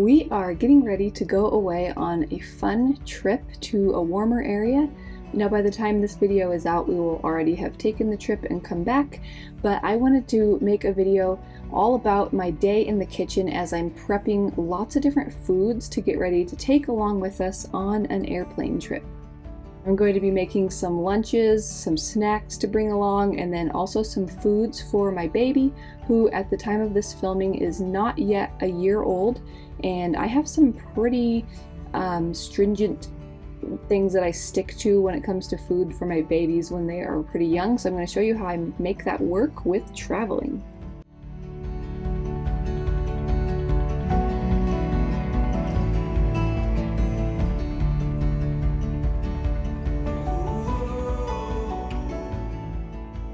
We are getting ready to go away on a fun trip to a warmer area. Now, by the time this video is out, we will already have taken the trip and come back, but I wanted to make a video all about my day in the kitchen as I'm prepping lots of different foods to get ready to take along with us on an airplane trip. I'm going to be making some lunches, some snacks to bring along, and then also some foods for my baby, who at the time of this filming is not yet a year old. And I have some pretty stringent things that I stick to when it comes to food for my babies when they are pretty young. So I'm going to show you how I make that work with traveling.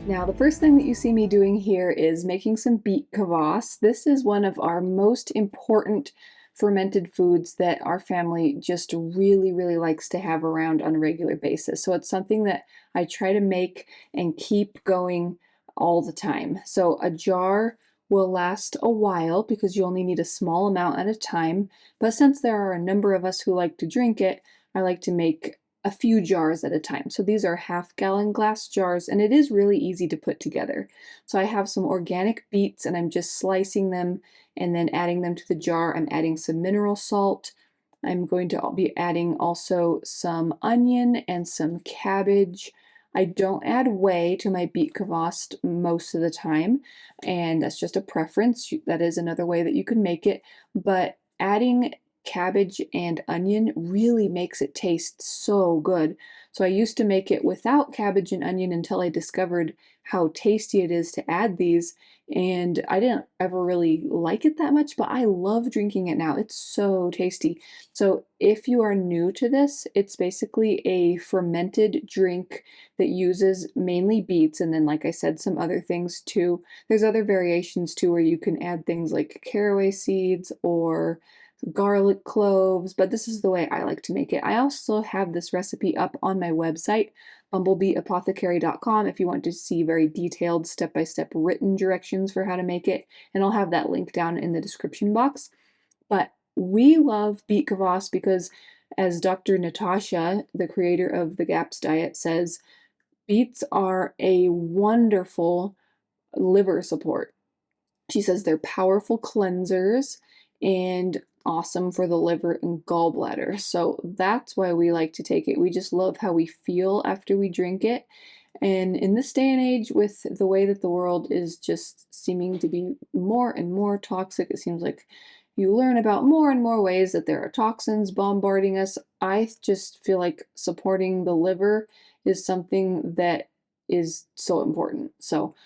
Now, the first thing that you see me doing here is making some beet kvass. This is one of our most important fermented foods that our family just really likes to have around on a regular basis. So it's something that I try to make and keep going all the time. So a jar will last a while because you only need a small amount at a time. But since there are a number of us who like to drink it, I like to make a few jars at a time. So these are half-gallon glass jars, and it is really easy to put together. So I have some organic beets, and I'm just slicing them and then adding them to the jar. I'm adding some mineral salt. I'm going to be adding also some onion and some cabbage. I don't add whey to my beet kvass most of the time, and that's just a preference. That is another way that you can make it, but adding cabbage and onion really makes it taste so good. So I used to make it without cabbage and onion until I discovered how tasty it is to add these, and I didn't ever really like it that much, but I love drinking it now. It's so tasty. So if you are new to this, it's basically a fermented drink that uses mainly beets, and then, like I said, some other things too. There's other variations too where you can add things like caraway seeds or garlic cloves, but this is the way I like to make it. I also have this recipe up on my website, bumblebeeapothecary.com, if you want to see very detailed step-by-step written directions for how to make it, and I'll have that link down in the description box. But we love beet kvass because, as Dr. Natasha, the creator of the GAPS diet, says, beets are a wonderful liver support. She says they're powerful cleansers and awesome for the liver and gallbladder. So that's why we like to take it. We just love how we feel after we drink it. And in this day and age, with the way that the world is just seeming to be more and more toxic, it seems like you learn about more and more ways that there are toxins bombarding us. I just feel like supporting the liver is something that is so important. So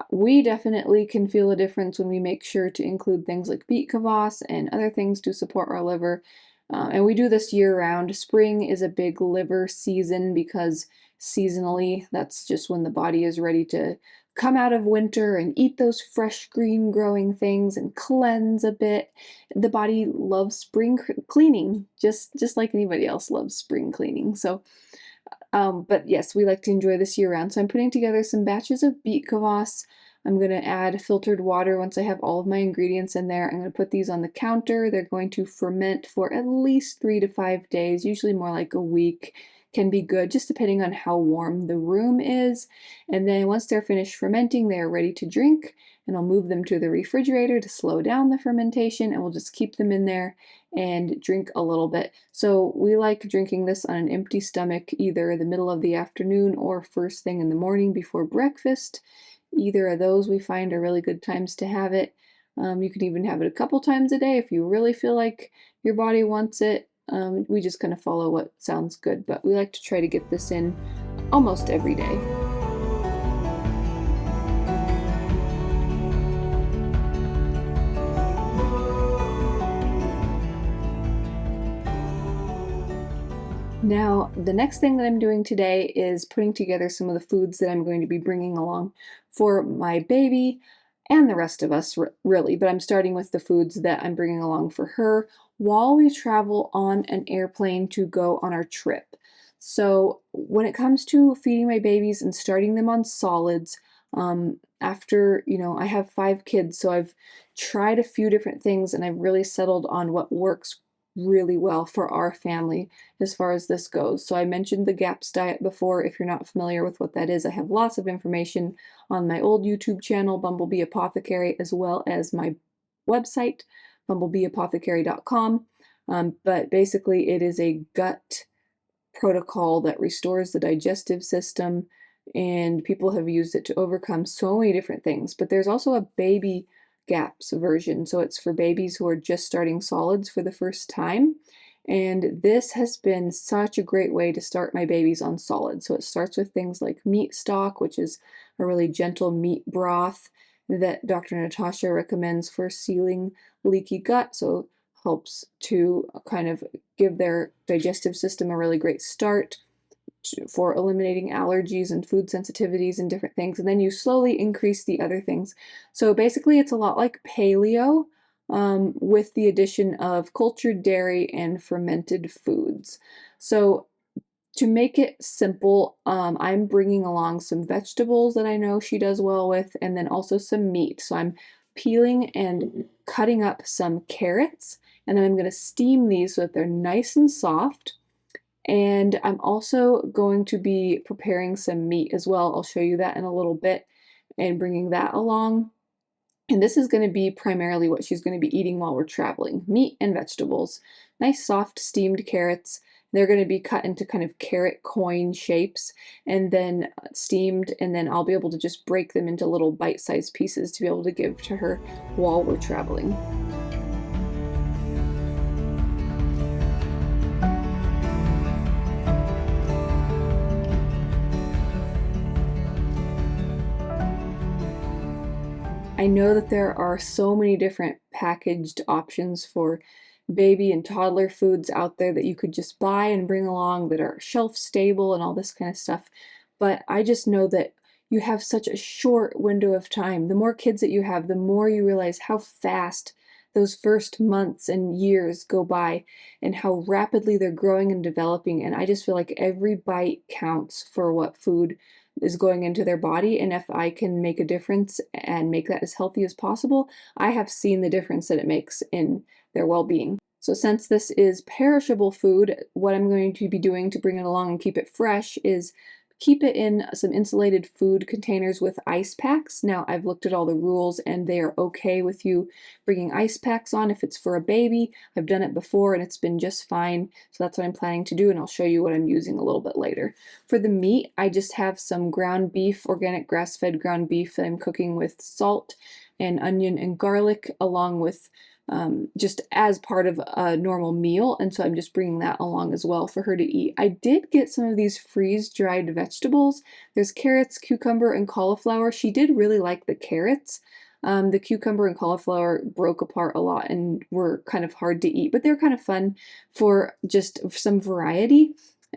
we definitely can feel a difference when we make sure to include things like beet kvass and other things to support our liver. And we do this year round. Spring is a big liver season because seasonally, that's just when the body is ready to come out of winter and eat those fresh green growing things and cleanse a bit. The body loves spring cleaning, just like anybody else loves spring cleaning. So but yes, we like to enjoy this year round. So I'm putting together some batches of beet kvass. I'm going to add filtered water once I have all of my ingredients in there. I'm going to put these on the counter. They're going to ferment for at least 3 to 5 days, usually more like a week. Can be good, just depending on how warm the room is. And then once they're finished fermenting, they are ready to drink, and I'll move them to the refrigerator to slow down the fermentation, and we'll just keep them in there and drink a little bit. So we like drinking this on an empty stomach, either the middle of the afternoon or first thing in the morning before breakfast. Either of those we find are really good times to have it. You can even have it a couple times a day if you really feel like your body wants it. We just kind of follow what sounds good, but we like to try to get this in almost every day. Now, the next thing that I'm doing today is putting together some of the foods that I'm going to be bringing along for my baby and the rest of us, really, but I'm starting with the foods that I'm bringing along for her while we travel on an airplane to go on our trip. So when it comes to feeding my babies and starting them on solids, After, I have 5 kids, so I've tried a few different things and I've really settled on what works really well for our family as far as this goes. So I mentioned the GAPS diet before. If you're not familiar with what that is, I have lots of information on my old YouTube channel, Bumblebee Apothecary, as well as my website, bumblebeeapothecary.com. But basically, it is a gut protocol that restores the digestive system, and people have used it to overcome so many different things. But there's also a baby GAPS version, so it's for babies who are just starting solids for the first time. And this has been such a great way to start my babies on solids. So it starts with things like meat stock, which is a really gentle meat broth that Dr. Natasha recommends for sealing leaky gut. So helps to kind of give their digestive system a really great start for eliminating allergies and food sensitivities and different things. And then you slowly increase the other things. So basically, it's a lot like paleo, with the addition of cultured dairy and fermented foods. So to make it simple, I'm bringing along some vegetables that I know she does well with, and then also some meat. So I'm peeling and cutting up some carrots, and then I'm going to steam these so that they're nice and soft. And I'm also going to be preparing some meat as well. I'll show you that in a little bit and bringing that along. And this is going to be primarily what she's going to be eating while we're traveling, meat and vegetables. Nice soft steamed carrots. They're going to be cut into kind of carrot coin shapes and then steamed, and then I'll be able to just break them into little bite-sized pieces to be able to give to her while we're traveling. I know that there are so many different packaged options for baby and toddler foods out there that you could just buy and bring along that are shelf stable and all this kind of stuff. But I just know that you have such a short window of time. The more kids that you have, the more you realize how fast those first months and years go by and how rapidly they're growing and developing. And I just feel like every bite counts for what food is going into their body. And if I can make a difference and make that as healthy as possible, I have seen the difference that it makes in their well-being. So since this is perishable food, what I'm going to be doing to bring it along and keep it fresh is keep it in some insulated food containers with ice packs. Now, I've looked at all the rules and they are okay with you bringing ice packs on if it's for a baby. I've done it before and it's been just fine. So that's what I'm planning to do, and I'll show you what I'm using a little bit later. For the meat, I just have some ground beef, organic grass-fed ground beef that I'm cooking with salt and onion and garlic, along with just as part of a normal meal, and so I'm just bringing that along as well for her to eat. I did get some of these freeze-dried vegetables. There's carrots, cucumber, and cauliflower. She did really like the carrots. The cucumber and cauliflower broke apart a lot and were kind of hard to eat, but they're kind of fun for just some variety.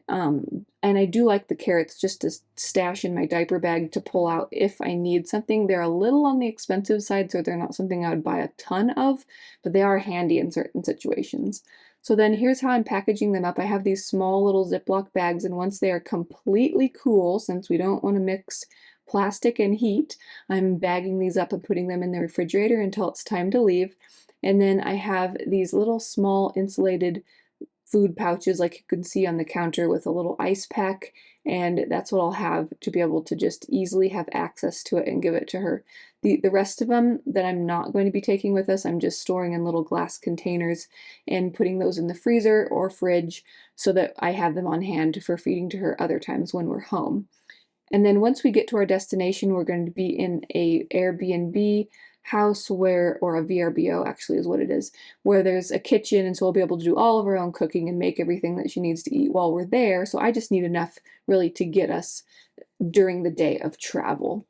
And I do like the carrots just to stash in my diaper bag to pull out if I need something. They're a little on the expensive side, so they're not something I would buy a ton of, but they are handy in certain situations. So then here's how I'm packaging them up. I have these small little Ziploc bags, and once they are completely cool, since we don't want to mix plastic and heat, I'm bagging these up and putting them in the refrigerator until it's time to leave. And then I have these little small insulated food pouches like you can see on the counter with a little ice pack, and that's what I'll have to be able to just easily have access to it and give it to her. The rest of them that I'm not going to be taking with us, I'm just storing in little glass containers and putting those in the freezer or fridge so that I have them on hand for feeding to her other times when we're home. And then once we get to our destination, we're going to be in a Airbnb house where, or a VRBO actually is what it is, where there's a kitchen, and so we'll be able to do all of our own cooking and make everything that she needs to eat while we're there. So I just need enough really to get us during the day of travel.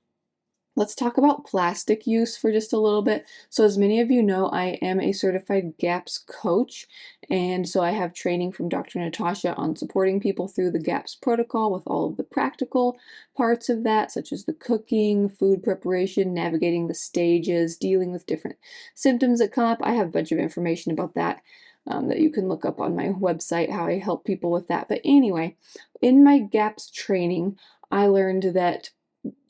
Let's talk about plastic use for just a little bit. So as many of you know, I am a certified GAPS coach, and so I have training from Dr. Natasha on supporting people through the GAPS protocol with all of the practical parts of that, such as the cooking, food preparation, navigating the stages, dealing with different symptoms that come up. I have a bunch of information about that that you can look up on my website, how I help people with that. But anyway, in my GAPS training, I learned that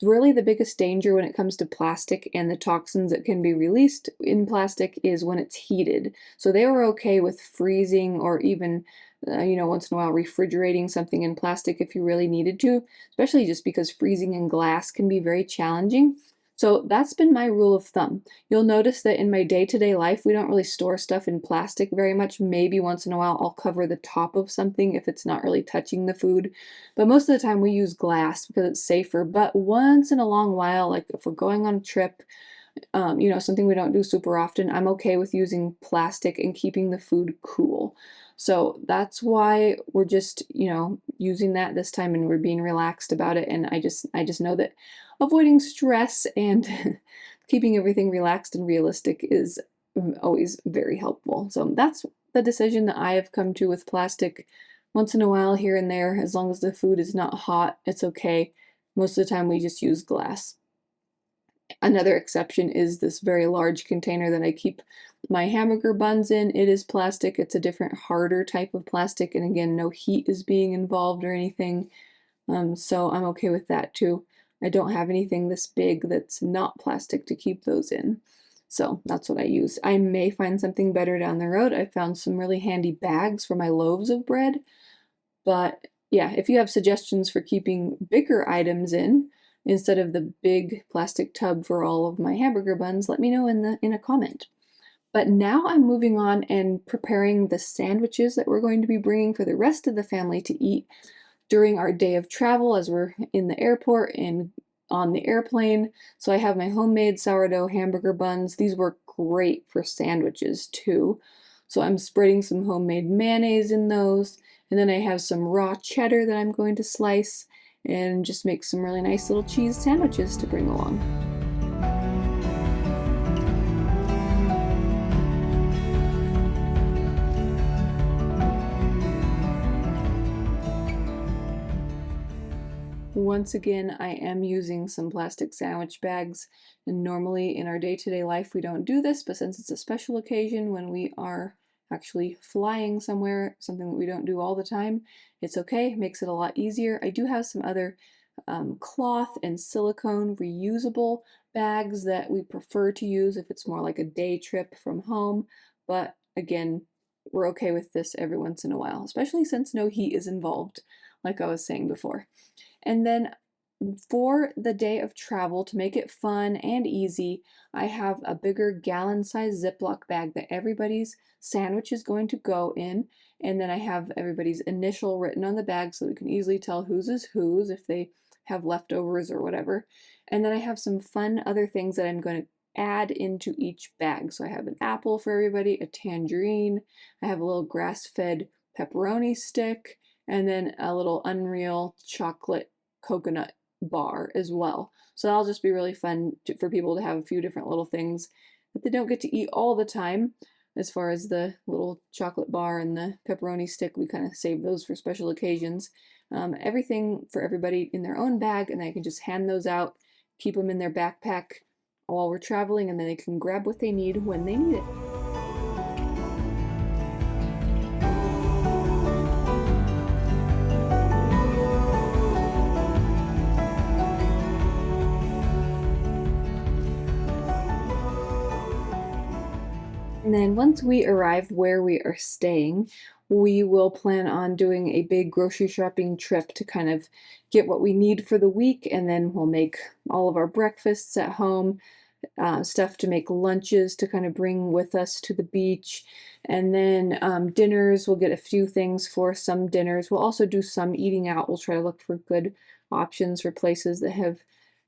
Really, the biggest danger when it comes to plastic and the toxins that can be released in plastic is when it's heated. So they were okay with freezing or even, once in a while refrigerating something in plastic if you really needed to, especially just because freezing in glass can be very challenging. So that's been my rule of thumb. You'll notice that in my day-to-day life, we don't really store stuff in plastic very much. Maybe once in a while I'll cover the top of something if it's not really touching the food. But most of the time we use glass because it's safer. But once in a long while, like if we're going on a trip, something we don't do super often, I'm okay with using plastic and keeping the food cool. So that's why we're just, using that this time and we're being relaxed about it. And I just know that avoiding stress and keeping everything relaxed and realistic is always very helpful. So that's the decision that I have come to with plastic. Once in a while, here and there, as long as the food is not hot, it's okay. Most of the time, we just use glass. Another exception is this very large container that I keep my hamburger buns in. It is plastic. It's a different, harder type of plastic, and again, no heat is being involved or anything. So I'm okay with that too. I don't have anything this big that's not plastic to keep those in. So that's what I use. I may find something better down the road. I found some really handy bags for my loaves of bread. But yeah, if you have suggestions for keeping bigger items in instead of the big plastic tub for all of my hamburger buns, let me know in a comment. But now I'm moving on and preparing the sandwiches that we're going to be bringing for the rest of the family to eat during our day of travel as we're in the airport and on the airplane. So I have my homemade sourdough hamburger buns. These work great for sandwiches too. So I'm spreading some homemade mayonnaise in those. And then I have some raw cheddar that I'm going to slice and just make some really nice little cheese sandwiches to bring along. Once again, I am using some plastic sandwich bags, and normally in our day-to-day life we don't do this, but since it's a special occasion when we are actually flying somewhere, something that we don't do all the time, it's okay, makes it a lot easier. I do have some other cloth and silicone reusable bags that we prefer to use if it's more like a day trip from home, but again, we're okay with this every once in a while, especially since no heat is involved, like I was saying before. And then for the day of travel, to make it fun and easy, I have a bigger gallon-sized Ziploc bag that everybody's sandwich is going to go in. And then I have everybody's initial written on the bag so we can easily tell whose is whose if they have leftovers or whatever. And then I have some fun other things that I'm going to add into each bag. So I have an apple for everybody, a tangerine, I have a little grass-fed pepperoni stick, and then a little Unreal chocolate coconut bar as well. So that'll just be really fun for people to have a few different little things that they don't get to eat all the time. As far as the little chocolate bar and the pepperoni stick, we kind of save those for special occasions. Everything for everybody in their own bag, and they can just hand those out, keep them in their backpack while we're traveling, and then they can grab what they need when they need it. And then once we arrive where we are staying, we will plan on doing a big grocery shopping trip to kind of get what we need for the week, and then we'll make all of our breakfasts at home, stuff to make lunches to kind of bring with us to the beach, and then dinners, we'll get a few things for some dinners. We'll also do some eating out. We'll try to look for good options for places that have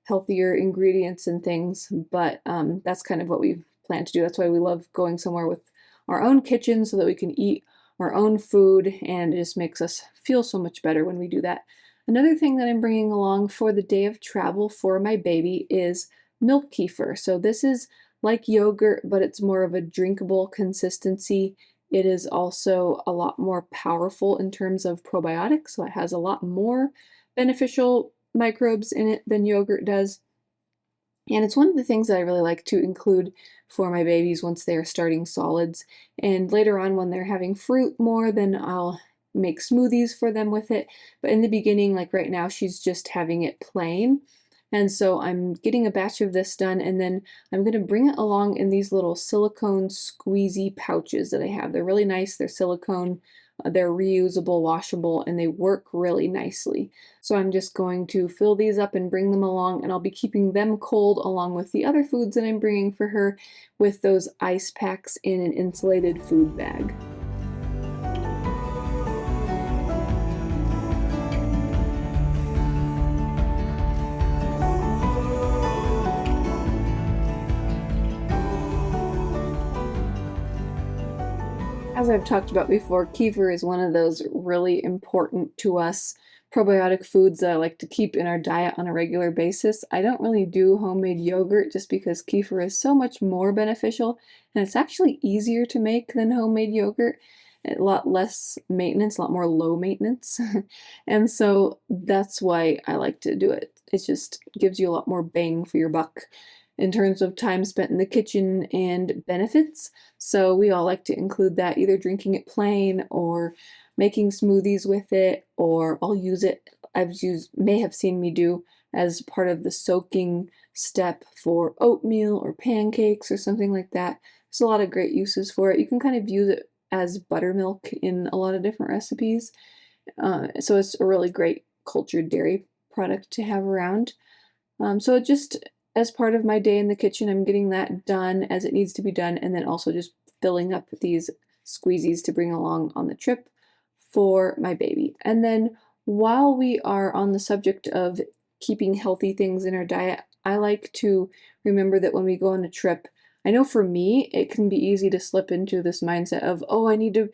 healthier ingredients and things, but that's kind of what we plan to do. That's why we love going somewhere with our own kitchen so that we can eat our own food, and it just makes us feel so much better when we do that. Another thing that I'm bringing along for the day of travel for my baby is milk kefir. So this is like yogurt, but it's more of a drinkable consistency. It is also a lot more powerful in terms of probiotics, so it has a lot more beneficial microbes in it than yogurt does. And it's one of the things that I really like to include for my babies once they are starting solids. And later on, when they're having fruit more, then I'll make smoothies for them with it. But in the beginning, like right now, she's just having it plain. And so I'm getting a batch of this done, and then I'm going to bring it along in these little silicone squeezy pouches that I have. They're really nice. They're silicone, they're reusable, washable, and they work really nicely. So I'm just going to fill these up and bring them along, and I'll be keeping them cold along with the other foods that I'm bringing for her with those ice packs in an insulated food bag. As I've talked about before, kefir is one of those really important to us probiotic foods that I like to keep in our diet on a regular basis. I don't really do homemade yogurt just because kefir is so much more beneficial, and it's actually easier to make than homemade yogurt. A lot less maintenance, a lot more low maintenance. And so that's why I like to do it. It just gives you a lot more bang for your buck in terms of time spent in the kitchen and benefits. So we all like to include that, either drinking it plain or making smoothies with it, or I'll use it, may have seen me do as part of the soaking step for oatmeal or pancakes or something like that. There's a lot of great uses for it. You can kind of use it as buttermilk in a lot of different recipes. So it's a really great cultured dairy product to have around. So just as part of my day in the kitchen, I'm getting that done as it needs to be done, and then also just filling up these squeezies to bring along on the trip for my baby. And then while we are on the subject of keeping healthy things in our diet, I like to remember that when we go on a trip, I know for me, it can be easy to slip into this mindset of, oh, I need to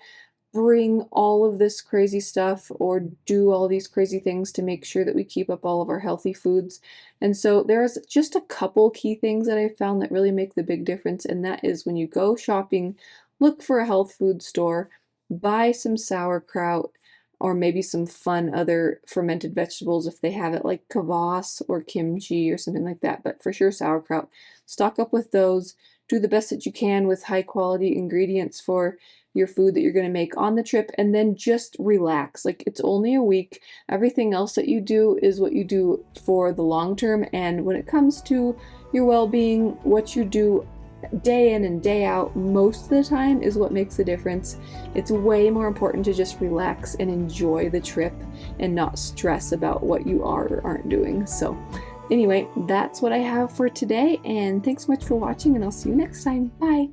bring all of this crazy stuff or do all these crazy things to make sure that we keep up all of our healthy foods. And so there's just a couple key things that I found that really make the big difference, and that is when you go shopping, look for a health food store, buy some sauerkraut or maybe some fun other fermented vegetables if they have it, like kvass or kimchi or something like that, but for sure sauerkraut. Stock up with those. Do the best that you can with high quality ingredients for your food that you're going to make on the trip, and then just relax. Like, it's only a week. Everything else that you do is what you do for the long term, and when it comes to your well-being, what you do day in and day out most of the time is what makes the difference. It's way more important to just relax and enjoy the trip and not stress about what you are or aren't doing. So anyway, that's what I have for today, and thanks so much for watching, and I'll see you next time. Bye.